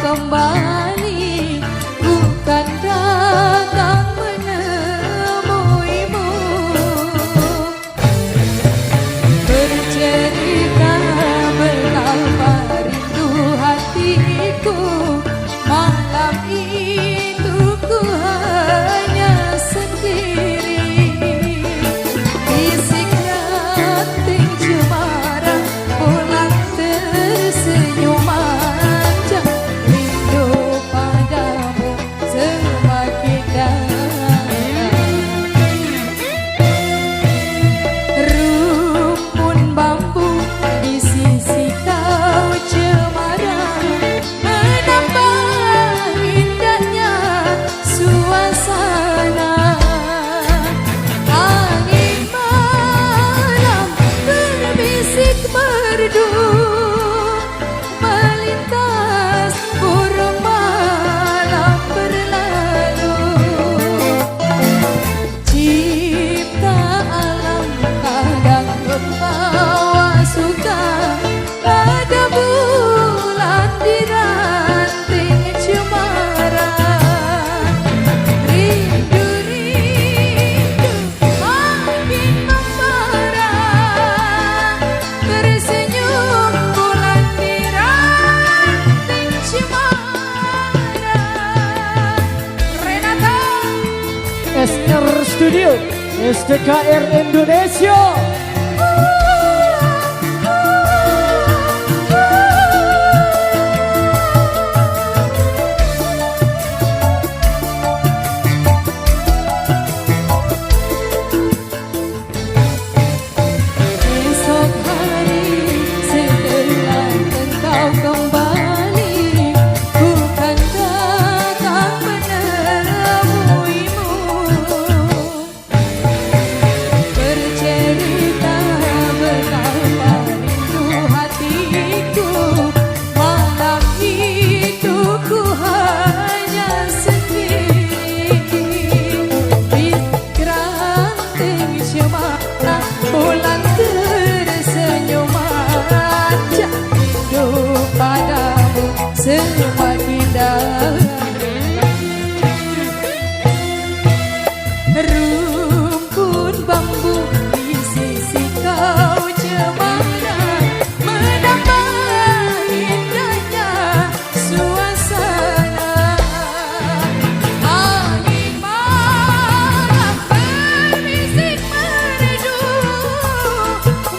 kembali, bukan datang menemuimu. Bercerita betapa rindu hatiku, malam itu ku hanya sendiri. Bisik ranting cemara, bulan tersenyum manja, rindu padamu semakin dalam. Rumpun bambu di sisi kau cemara, menambah indahnya suasana. Angin malam berbisik merdu, melintas burung malam berlalu. Cipta alam kadang membawa suka, ada bulan di ranting cemara. Rindu-rindu makin membara, tersenyum bulan di ranting cemara. Renata SR Studio, SDKR Indonesia. esok hari setelah engkau kembali, bukan datang menemuimu. Bercerita betapa rindu hatiku, malam itu ku hanya sendiri. Bisik ranting cemara, bulan tersenyum manja, rindu padamu semakin dalam. Rumpun bambu di sisi kau cemara, menambah indahnya suasana. Angin malam berbisik merdu,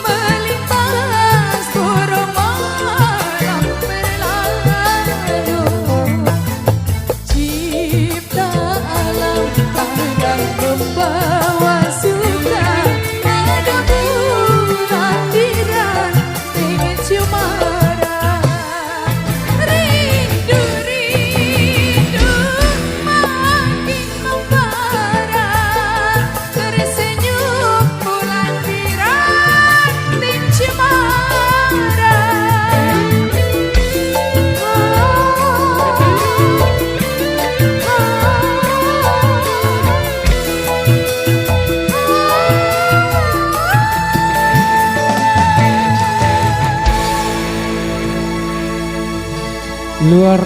melintas burung malam berlalu. Cipta alam kadang membawa suka, ada bulan di ranting cemara. Rindu-rindu makin membara, tersenyum bulan di ranting cemara. Luar